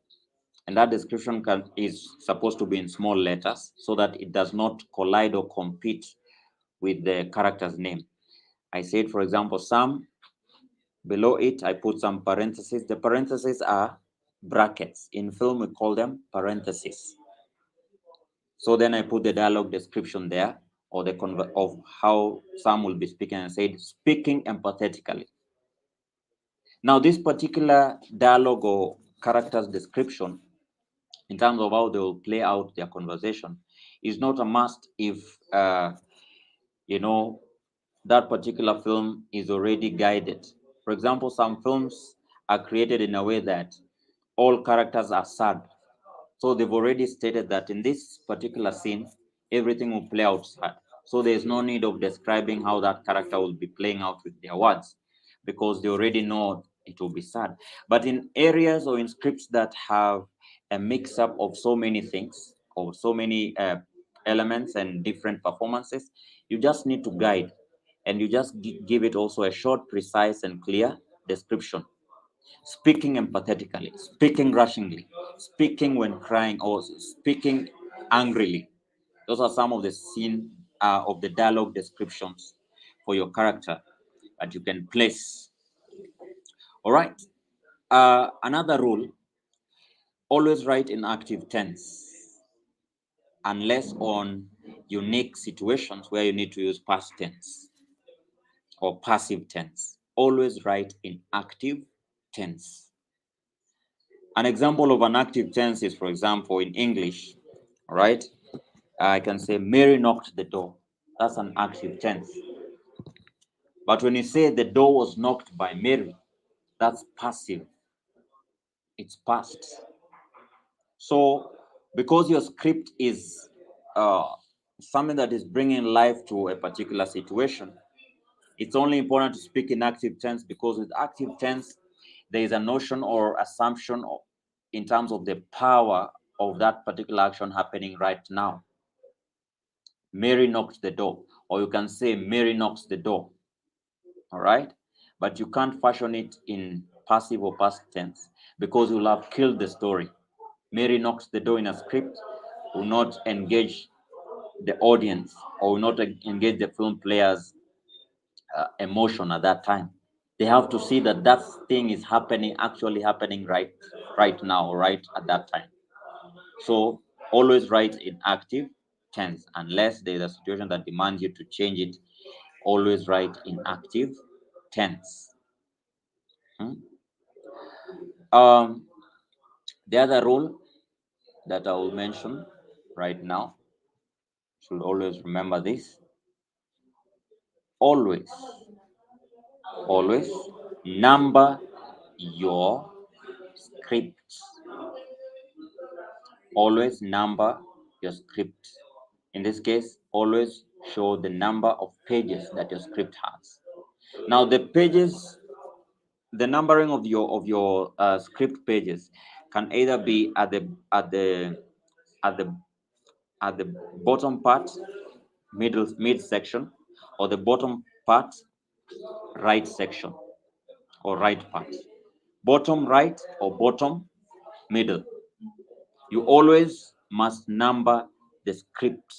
[SPEAKER 2] and that description is supposed to be in small letters so that it does not collide or compete with the character's name. I said, for example, Sam. Below it, I put some parentheses. The parentheses are brackets. In film, we call them parentheses. So then I put the dialogue description there, or the of how Sam will be speaking, and said, speaking empathetically. Now, this particular dialogue or character's description, in terms of how they will play out their conversation, is not a must if you know that particular film is already guided. For example, some films are created in a way that all characters are sad. So they've already stated that in this particular scene, everything will play out sad. So there's no need of describing how that character will be playing out with their words because they already know it will be sad. But in areas or in scripts that have a mix up of so many things or so many elements and different performances, you just need to guide and you just give it also a short, precise, and clear description. Speaking empathetically, speaking rushingly, speaking when crying, or speaking angrily. Those are some of the scene of the dialogue descriptions for your character that you can place. All right. Another rule: always write in active tense, unless on unique situations where you need to use past tense or passive tense. Always write in active tense. An example of an active tense is, for example, in English, all right? I can say Mary knocked the door. That's an active tense. But when you say the door was knocked by Mary, that's passive. It's past. So because your script is something that is bringing life to a particular situation, it's only important to speak in active tense because with active tense, there is a notion or assumption in terms of the power of that particular action happening right now. Mary knocked the door, or you can say Mary knocks the door. All right, but you can't fashion it in passive or past tense because you'll have killed the story. Mary knocks the door in a script will not engage the audience or will not engage the film players emotion at that time. They have to see that that thing is happening, actually happening right now, right at that time. So always write in active tense unless there's a situation that demands you to change it. Always write in active tense. Hmm? um the other rule that I will mention right now, should always remember this: always, always number your scripts. Always number your script. In this case, always show the number of pages that your script has. Now, the pages, the numbering of your script pages can either be at the at the bottom part, mid section, or the bottom part, right section, or right part. Bottom right or bottom middle. You always must number the script,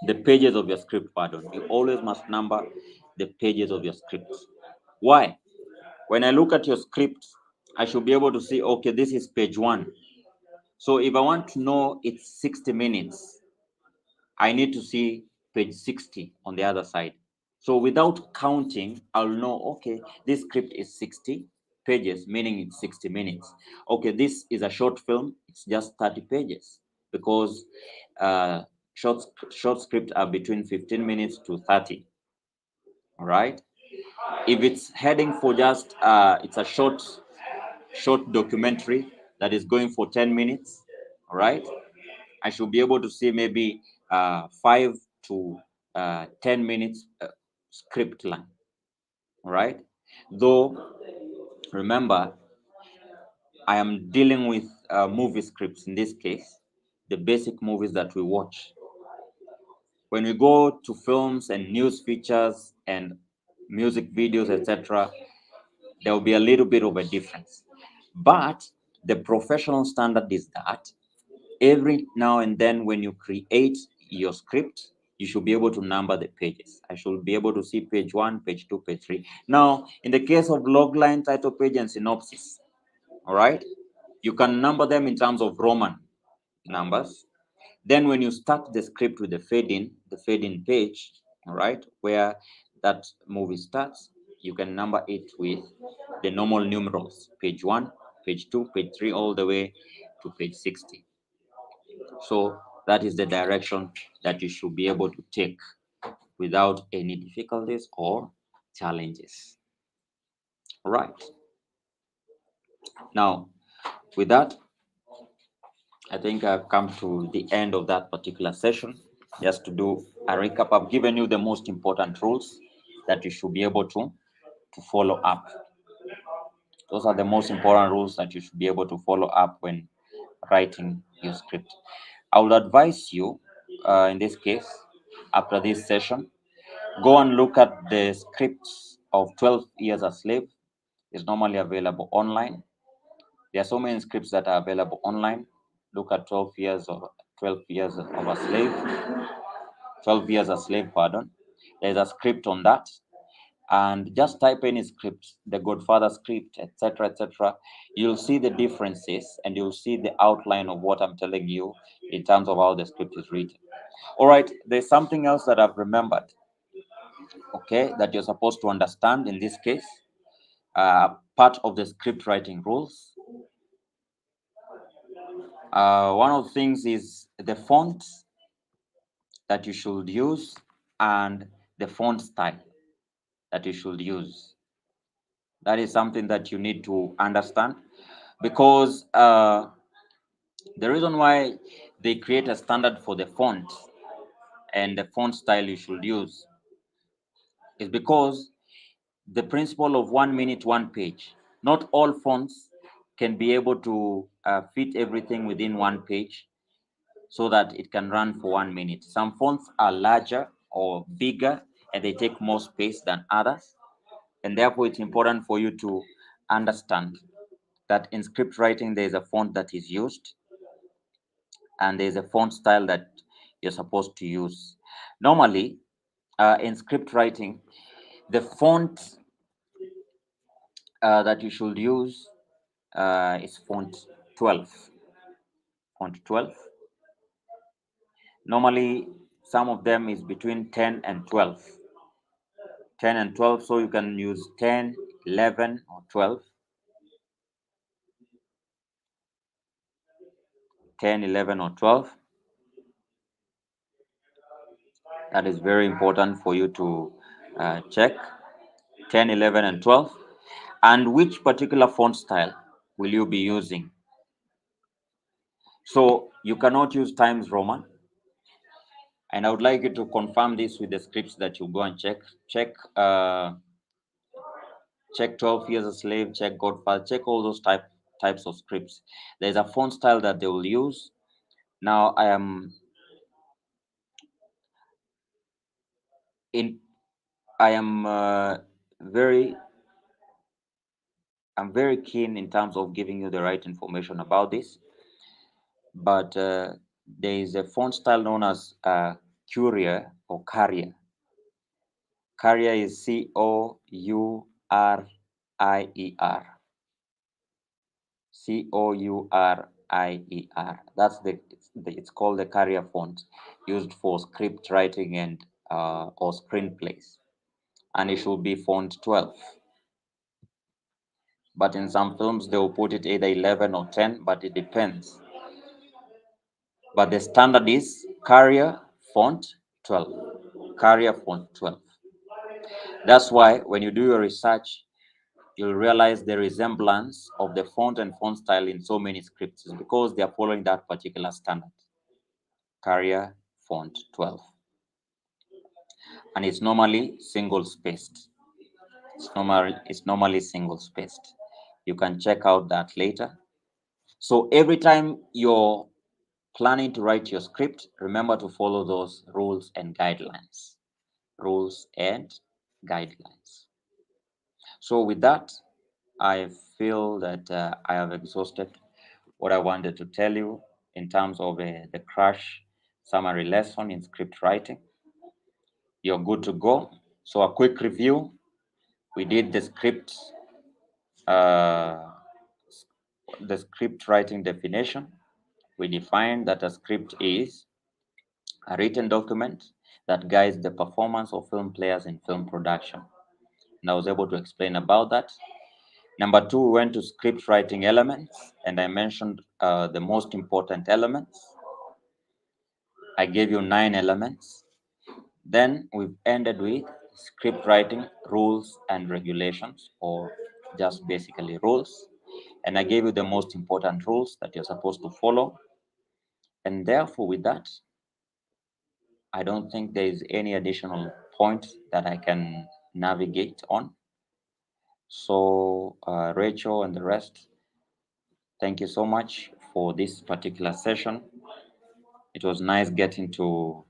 [SPEAKER 2] the pages of your script, pardon. You always must number the pages of your script. Why? When I look at your script, I should be able to see, okay, this is page 1. So if I want to know it's 60 minutes, I need to see page 60 on the other side. So without counting, I'll know, okay, this script is 60 pages, meaning it's 60 minutes. Okay, this is a short film, it's just 30 pages because uh, short script are between 15 minutes to 30. All right. If it's heading for just, it's a short documentary that is going for 10 minutes. All right. I should be able to see maybe 5 to 10 minutes script line. All right. Though, remember, I am dealing with movie scripts in this case, the basic movies that we watch. When we go to films and news features and music videos, etc., there will be a little bit of a difference. But the professional standard is that every now and then when you create your script, you should be able to number the pages. I should be able to see page 1, page 2, page 3. Now, in the case of logline, title page, and synopsis, all right, you can number them in terms of Roman numbers. Then when you start the script with the fade in page, all right, where that movie starts, you can number it with the normal numerals, page 1, page 2, page 3, all the way to page 60. So that is the direction that you should be able to take without any difficulties or challenges. Right. Now, with that, I think I've come to the end of that particular session. Just to do a recap, I've given you the most important rules that you should be able to follow up. Those are the most important rules that you should be able to follow up when writing your script. I would advise you, in this case, after this session, go and look at the scripts of 12 Years a Slave. It's normally available online. There are so many scripts that are available online. Look at 12 years of a slave, 12 years a slave, pardon. There's a script on that. And just type any script, the Godfather script, etc., etc. You'll see the differences and you'll see the outline of what I'm telling you in terms of how the script is written. All right, there's something else that I've remembered, okay, that you're supposed to understand in this case. Part of the script writing rules. One of the things is the font that you should use and the font style that you should use. That is something that you need to understand because the reason why they create a standard for the font and the font style you should use is because the principle of 1 minute, one page. Not all fonts can be able to fit everything within one page so that it can run for 1 minute. Some fonts are larger or bigger and they take more space than others. And therefore, it's important for you to understand that in script writing, there is a font that is used and there is a font style that you're supposed to use. Normally, in script writing, the font that you should use is font 12. Font 12. Normally, some of them is between 10 and 12. 10 and 12, so you can use 10, 11, or 12. 10, 11, or 12. That is very important for you to check. 10, 11, and 12. And which particular font style will you be using? So you cannot use Times Roman. And I would like you to confirm this with the scripts that you go and check. Check 12 Years a Slave, check Godfather, check all those types of scripts. There's a font style that they will use. Now in I am very I'm very keen in terms of giving you the right information about this. But there is a font style known as Courier or Carrier. Carrier is Courier. Courier. That's it's called the Carrier font, used for script writing and or screenplays, and it should be font 12. But in some films they will put it either 11 or 10, but it depends. But the standard is Carrier font 12. Carrier font 12. That's why when you do your research, you'll realize the resemblance of the font and font style in so many scripts is because they are following that particular standard. Carrier font 12. And it's normally single spaced. It's normally single spaced. You can check out that later. So every time you're planning to write your script, remember to follow those rules and guidelines. Rules and guidelines. So with that, I feel that I have exhausted what I wanted to tell you in terms of the crash summary lesson in script writing. You're good to go. So a quick review. We did uh, the script writing definition. We defined that a script is a written document that guides the performance of film players in film production. And I was able to explain about that. Number two, we went to script writing elements, and I mentioned the most important elements. I gave you 9 elements. Then we've ended with script writing rules and regulations, or just basically rules. And I gave you the most important rules that you're supposed to follow. And therefore, with that, I don't think there is any additional point that I can navigate on. So, Rachel and the rest, thank you so much for this particular session. It was nice getting to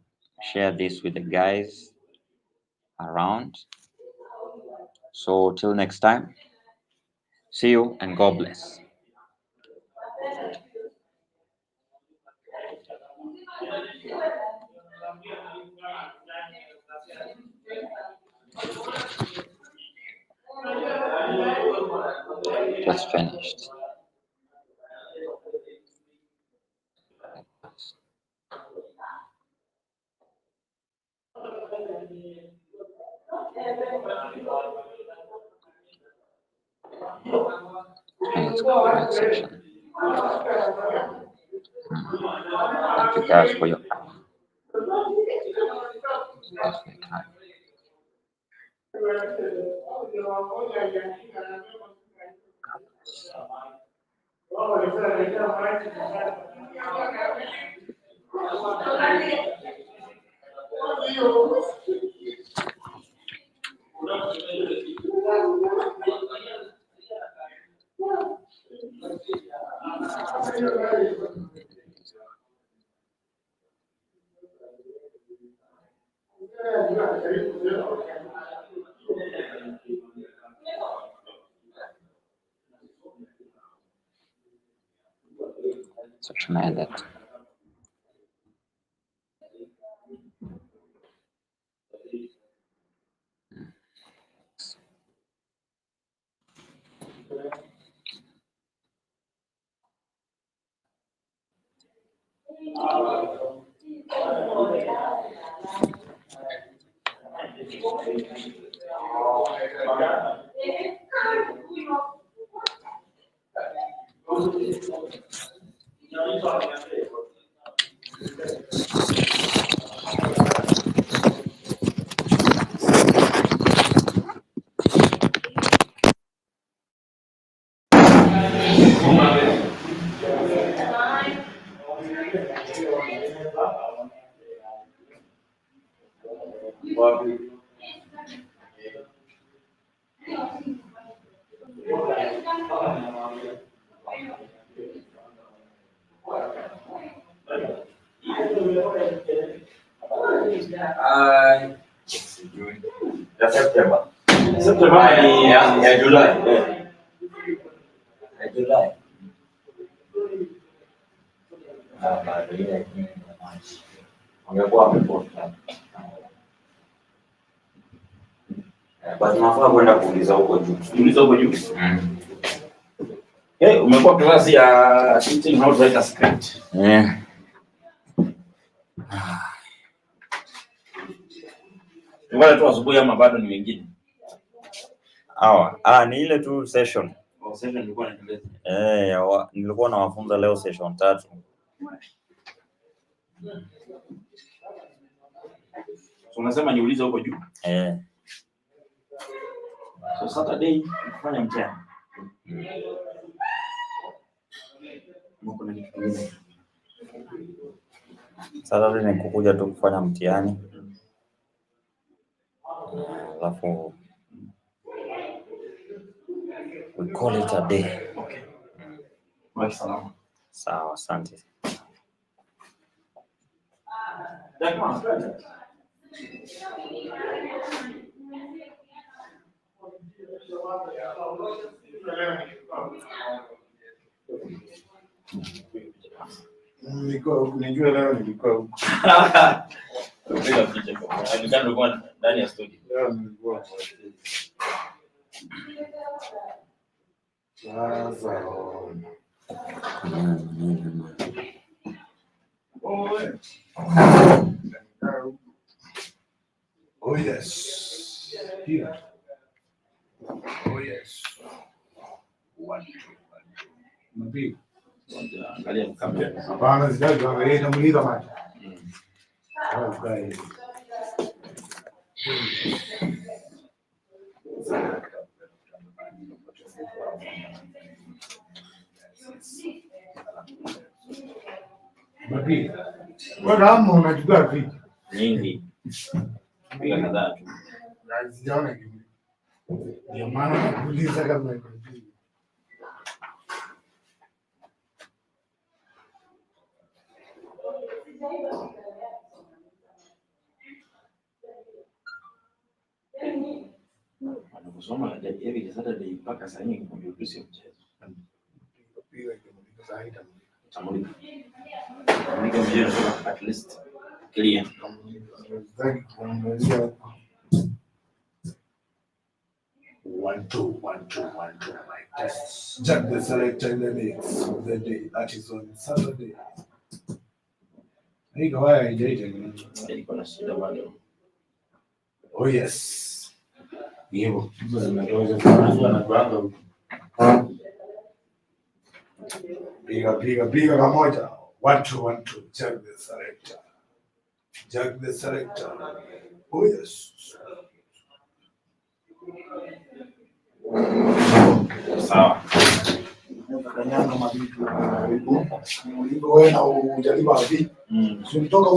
[SPEAKER 2] share this with the guys around. So, till next time, see you and God bless. Just finished. Let's go to the next section. Thank you guys for your time. Section ended.
[SPEAKER 3] Ya September. September ya Julai. Ya Julai. Baru ini wangekuwa wamepota. Basi nafaa kwenda kuuliza huko juu. Kuuliza huko juu. Umekuwa klasi ya teaching how to write a script. Wale tu asubuhi ama bado ni wengine?
[SPEAKER 2] Ni ile tu session.
[SPEAKER 3] Session nilikuwa naendeleza.
[SPEAKER 2] Nilikuwa nawafunza leo session 3.
[SPEAKER 3] So unasema niulize huko juu? So Saturday kufanya mtihani.
[SPEAKER 2] Saturday ni kukuja tu kufanya mtihani. Alafu we call it a day.
[SPEAKER 3] Okay.
[SPEAKER 2] Sawa, asante.
[SPEAKER 4] Nijua leo nilikuwa huko.
[SPEAKER 3] Ndani ya studio.
[SPEAKER 4] Leo nilikuwa sasa. Oh yes. Here. Oh yes. Nabii.
[SPEAKER 3] Angalia kamera.
[SPEAKER 4] Hapana, sijui angalia namuliza macho. Okay. Nabii. Wewe unachukua vipi?
[SPEAKER 3] Nyingi. Piga kadhaa tu.
[SPEAKER 4] Na sijaona kitu. Ndio maana nakuuliza kama iko vipi.
[SPEAKER 3] Anakusoma hivi Saturday mpaka saa nyingi kwa mchezo.
[SPEAKER 4] Piga kimulika zaidi.
[SPEAKER 3] Tamulika. Tamulika mchezo at least clear.
[SPEAKER 4] Thank you. 1 2 1 2 1 2 like this. Jack the selector in the mix of the day. That is on Saturday. Hey, go ahead, JJ.
[SPEAKER 3] Iko na shida bado.
[SPEAKER 4] Oh yes.
[SPEAKER 3] Hivyo. Na brother.
[SPEAKER 4] Piga pamoja. 1 2 1 2. Jack the selector. Jack the selector. Oh yes.
[SPEAKER 3] Sawa.
[SPEAKER 4] Kanyanga mabibi. Wewe na ujaribu wapi? Tulitoka